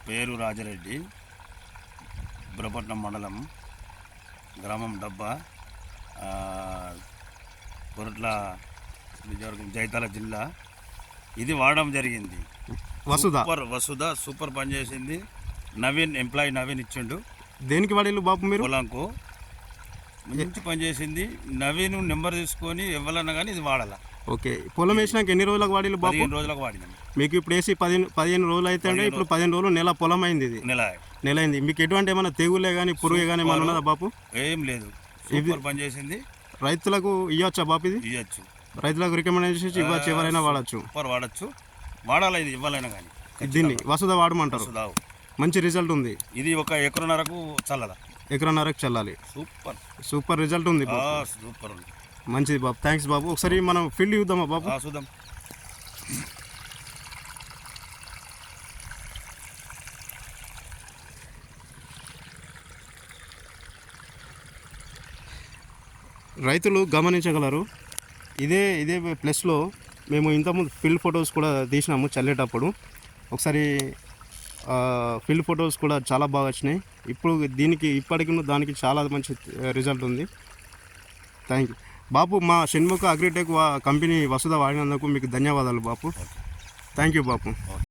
పేరు రాజరెడ్డి, బుర్రపట్నం మండలం, గ్రామం డబ్బా, కొరట్ల నియోజకవర్గం, జైతాల జిల్లా. ఇది వాడడం జరిగింది. వసుధ సూపర్ పనిచేసింది. ఎంప్లాయీ నవీన్ ఇచ్చిండు. దేనికి వాడేళ్ళు బాబు మీరు? పొలంకు మంచి పనిచేసింది. నవీన్ నెంబర్ తీసుకొని ఇవ్వాలన్నా కానీ ఇది వాడాల. ఓకే, పొలం వేసినాక ఎన్ని రోజులకు వాడిల్లు బాబు? 15 రోజులకు వాడినాం. మీకు ఇప్పుడు వేసి 15 రోజులు అయితే అండి. ఇప్పుడు 15 రోజులు నెల పొలం అయింది. ఇది నెల అయింది. మీకు ఎటువంటి ఏమైనా తెగులే కానీ పురుగు కానీ ఏమైనా ఉన్నదా బాబు? ఏం లేదు, సూపర్ పనిచేసింది. రైతులకు ఇవ్వచ్చా బాబు? ఇది ఇవ్వచ్చు. రైతులకు రికమెండేషన్ ఇవ్వచ్చు, ఎవరైనా వాడచ్చు. సూపర్ వాడచ్చు, వాడాలి. ఇది ఇవ్వాలైనా కానీ దీన్ని వసుధ వాడమంటారు. మంచి రిజల్ట్ ఉంది. ఇది 1 ఎకరన్నరకు చల్లదా? ఎకరన్నరకు చల్లాలి. సూపర్ రిజల్ట్ ఉంది. సూపర్ ఉంది. మంచిది బాబు, థ్యాంక్స్ బాబు. ఒకసారి మనం ఫీల్డ్ చూద్దామా బాబు? చూద్దాం. రైతులు గమనించగలరు. ఇదే ప్లేస్లో మేము ఇంతకుముందు ఫీల్డ్ ఫొటోస్ కూడా తీసినాము చల్లేటప్పుడు. ఒకసారి ఫీల్డ్ ఫొటోస్ కూడా చాలా బాగా వచ్చినాయి. ఇప్పుడు ఇప్పటికి దానికి చాలా మంచి రిజల్ట్ ఉంది. థ్యాంక్ యూ బాపు. మా షణ్ముఖ అగ్రిటెక్ కంపెనీ వసుధ వాడినందుకు మీకు ధన్యవాదాలు బాపు. Thank you Bapu.